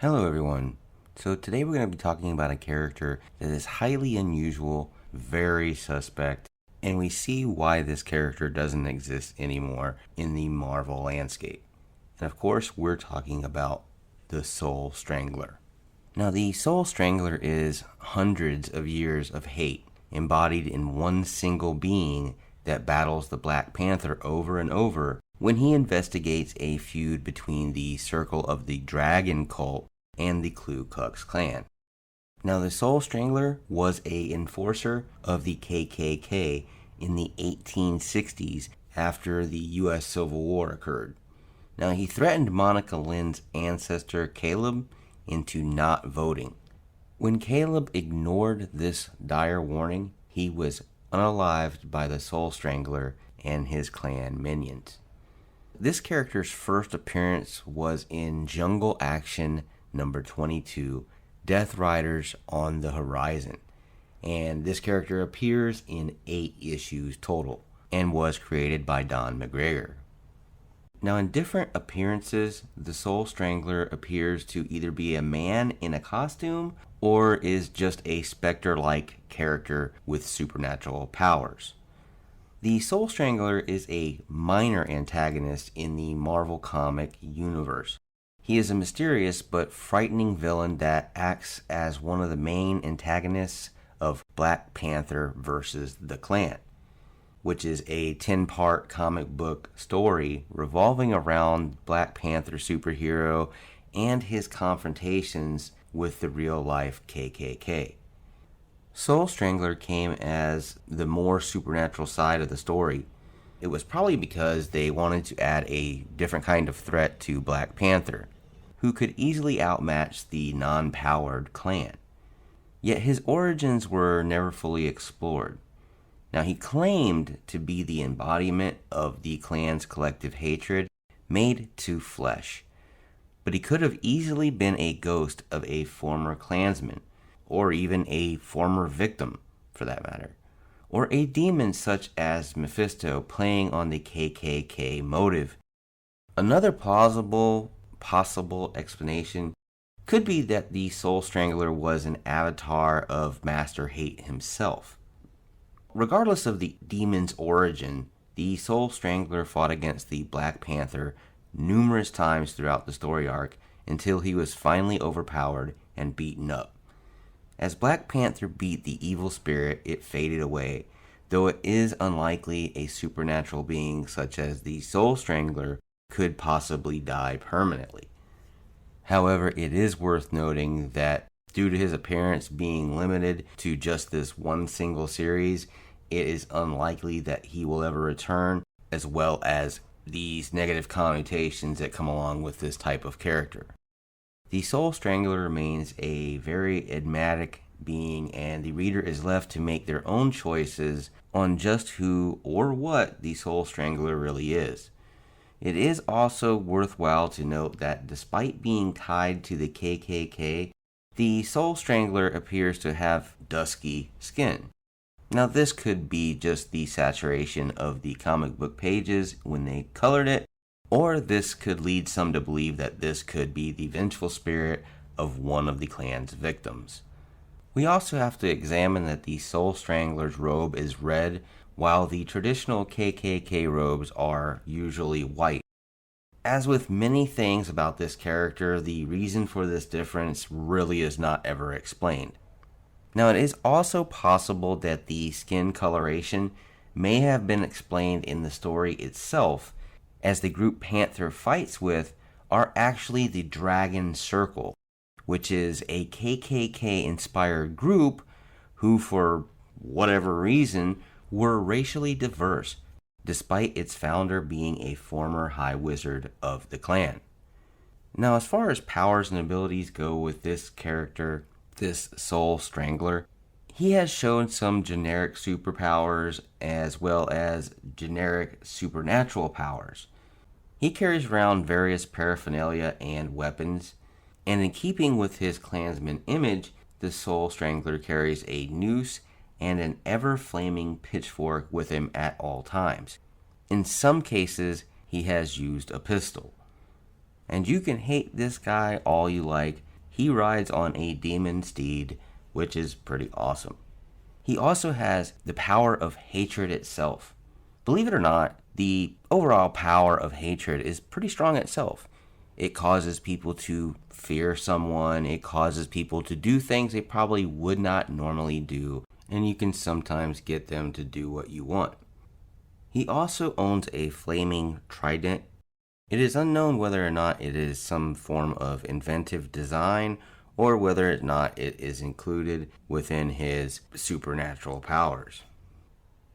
Hello everyone. So today we're going to be talking about a character that is highly unusual, very suspect, and we see why this character doesn't exist anymore in the Marvel landscape. And of course, we're talking about the Soul Strangler. Now, the Soul Strangler is hundreds of years of hate embodied in one single being that battles the Black Panther over and over when he investigates a feud between the Circle of the Dragon cult and the Ku Klux Klan. Now, the Soul Strangler was an enforcer of the KKK in the 1860s after the U.S. Civil War occurred. Now, he threatened Monica Lynn's ancestor Caleb into not voting. When Caleb ignored this dire warning, he was unalived by the Soul Strangler and his clan minions. This character's first appearance was in Jungle Action number 22, Death Riders on the Horizon, and this character appears in 8 issues total and was created by Don McGregor. Now, in different appearances, the Soul Strangler appears to either be a man in a costume or is just a specter-like character with supernatural powers. The Soul Strangler is a minor antagonist in the Marvel comic universe. He is a mysterious but frightening villain that acts as one of the main antagonists of Black Panther vs. the Klan, which is a 10-part comic book story revolving around Black Panther superhero and his confrontations with the real-life KKK. Soul Strangler came as the more supernatural side of the story. It was probably because they wanted to add a different kind of threat to Black Panther, who could easily outmatch the non-powered Klan. Yet his origins were never fully explored. Now, he claimed to be the embodiment of the Klan's collective hatred made to flesh, but he could have easily been a ghost of a former Klansman, or even a former victim, for that matter, or a demon such as Mephisto playing on the KKK motive. Another possible explanation could be that the Soul Strangler was an avatar of Master Hate himself. Regardless of the demon's origin, the Soul Strangler fought against the Black Panther numerous times throughout the story arc until he was finally overpowered and beaten up. As Black Panther beat the evil spirit, it faded away, though it is unlikely a supernatural being such as the Soul Strangler could possibly die permanently. However, it is worth noting that due to his appearance being limited to just this one single series, it is unlikely that he will ever return, as well as these negative connotations that come along with this type of character. The Soul Strangler remains a very enigmatic being, and the reader is left to make their own choices on just who or what the Soul Strangler really is. It is also worthwhile to note that despite being tied to the KKK, the Soul Strangler appears to have dusky skin. Now, this could be just the saturation of the comic book pages when they colored it, or this could lead some to believe that this could be the vengeful spirit of one of the Klan's victims. We also have to examine that the Soul Strangler's robe is red, while the traditional KKK robes are usually white. As with many things about this character, the reason for this difference really is not ever explained. Now, it is also possible that the skin coloration may have been explained in the story itself, as the group Panther fights with are actually the Dragon Circle, which is a KKK-inspired group who, for whatever reason, were racially diverse, despite its founder being a former High Wizard of the Klan. Now, as far as powers and abilities go with this character, this Soul Strangler, he has shown some generic superpowers as well as generic supernatural powers. He carries around various paraphernalia and weapons, and in keeping with his Klansman image, the Soul Strangler carries a noose and an ever-flaming pitchfork with him at all times. In some cases, he has used a pistol. And you can hate this guy all you like, He rides on a demon steed, which is pretty awesome. He also has the power of hatred itself. Believe it or not, the overall power of hatred is pretty strong itself. It causes people to fear someone, it causes people to do things they probably would not normally do, and you can sometimes get them to do what you want. He also owns a flaming trident. It is unknown whether or not it is some form of inventive design or whether or not it is included within his supernatural powers.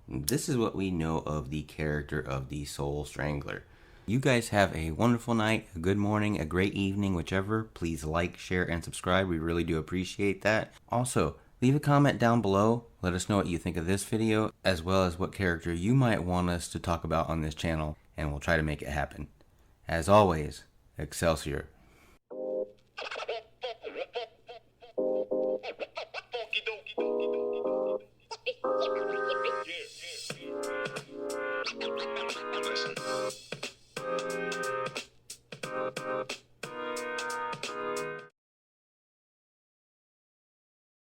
This is what we know of the character of the Soul Strangler. You guys have a wonderful night, a good morning, a great evening, whichever. Please like, share, and subscribe. We really do appreciate that. Also, leave a comment down below. Let us know what you think of this video, as well as what character you might want us to talk about on this channel, and we'll try to make it happen. As always, Excelsior.